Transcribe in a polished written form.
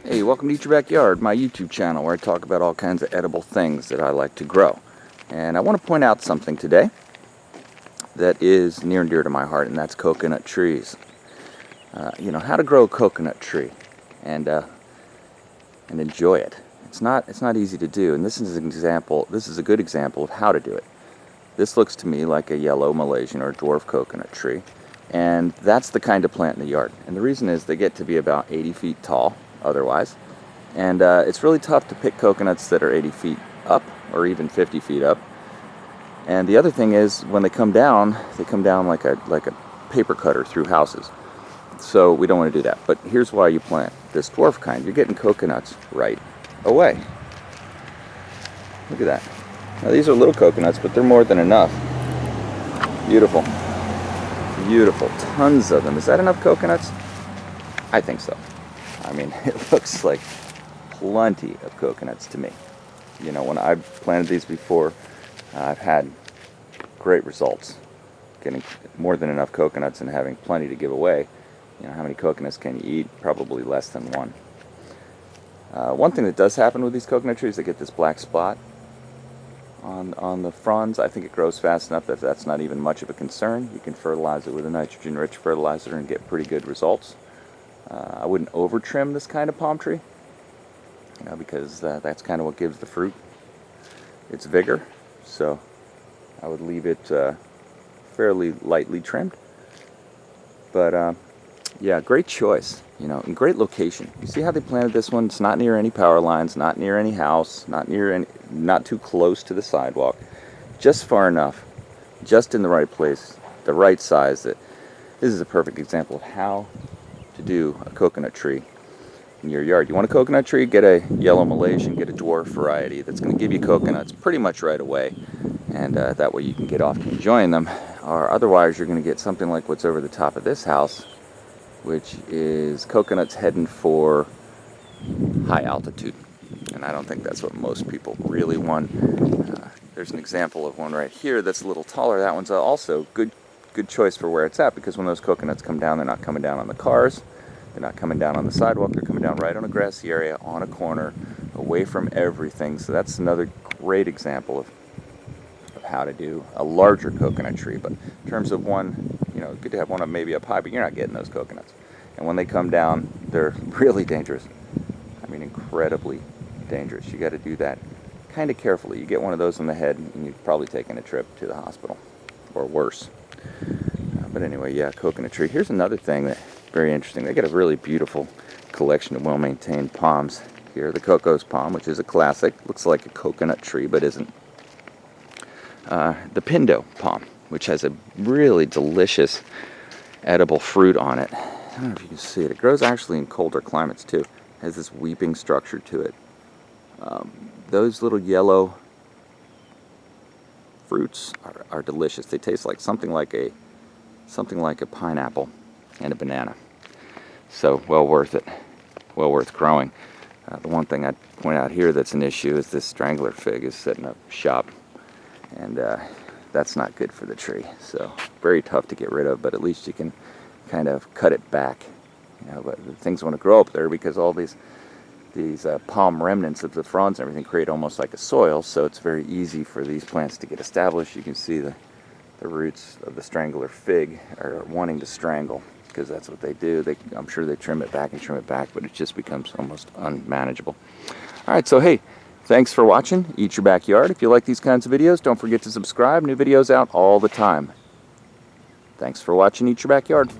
Hey, welcome to Eat Your Backyard, my YouTube channel where I talk about all kinds of edible things that I like to grow. And I want to point out something today that is near and dear to my heart, and that's coconut trees. You know, how to grow a coconut tree and enjoy it. It's not easy to do, and this is an example. This is a good example of how to do it. This looks to me like a yellow Malaysian or dwarf coconut tree, and that's the kind of plant in the yard. And the reason is they get to be about 80 feet tall otherwise, and it's really tough to pick coconuts that are 80 feet up or even 50 feet up. And the other thing is when they come down like a paper cutter through houses. So we don't want to do that. But here's why you plant this dwarf kind. You're getting coconuts right away. Look at that. Now these are little coconuts, but they're more than enough. Beautiful. Beautiful. Tons of them. Is that enough coconuts? I think so. I mean, it looks like plenty of coconuts to me. You know, when I've planted these before, I've had great results. Getting more than enough coconuts and having plenty to give away. You know, how many coconuts can you eat? Probably less than one. One thing that does happen with these coconut trees, they get this black spot on the fronds. I think it grows fast enough that that's not even much of a concern. You can fertilize it with a nitrogen-rich fertilizer and get pretty good results. I wouldn't over-trim this kind of palm tree, you know, because that's kind of what gives the fruit its vigor. So I would leave it fairly lightly trimmed. But yeah, great choice, you know, and great location. You see how they planted this one? It's not near any power lines, not near any house, not too close to the sidewalk, just far enough, just in the right place, the right size. That this is a perfect example of how to do a coconut tree in your yard. You want a coconut tree? Get a yellow Malaysian, get a dwarf variety that's going to give you coconuts pretty much right away, and that way you can get off to enjoying them. Or otherwise you're going to get something like what's over the top of this house, which is coconuts heading for high altitude, and I don't think that's what most people really want. There's an example of one right here that's a little taller. That one's also good choice for where it's at, because when those coconuts come down, they're not coming down on the cars, they're not coming down on the sidewalk, they're coming down right on a grassy area, on a corner, away from everything. So that's another great example of how to do a larger coconut tree. But in terms of one, you know, good to have one up maybe up high, but you're not getting those coconuts. And when they come down, they're really dangerous. I mean, incredibly dangerous. You got to do that kind of carefully. You get one of those on the head and you've probably taken a trip to the hospital, or worse. But anyway, yeah, coconut tree. Here's another thing that's very interesting. They got a really beautiful collection of well-maintained palms here. The Coco's palm, which is a classic. Looks like a coconut tree, but isn't. The Pindo palm, which has a really delicious edible fruit on it. I don't know if you can see it. It grows actually in colder climates too. It has this weeping structure to it. Those little yellow fruits are delicious. They taste like something like a pineapple and a banana. So well worth it. Well worth growing. The one thing I'd point out here that's an issue is this strangler fig is setting up shop, and that's not good for the tree. So very tough to get rid of, but at least you can kind of cut it back. You know, but things want to grow up there because all these palm remnants of the fronds and everything create almost like a soil, so it's very easy for these plants to get established. You can see the roots of the strangler fig are wanting to strangle, because that's what they do. I'm sure they trim it back and trim it back, but it just becomes almost unmanageable. Alright, so hey, thanks for watching Eat Your Backyard. If you like these kinds of videos, don't forget to subscribe. New videos out all the time. Thanks for watching Eat Your Backyard.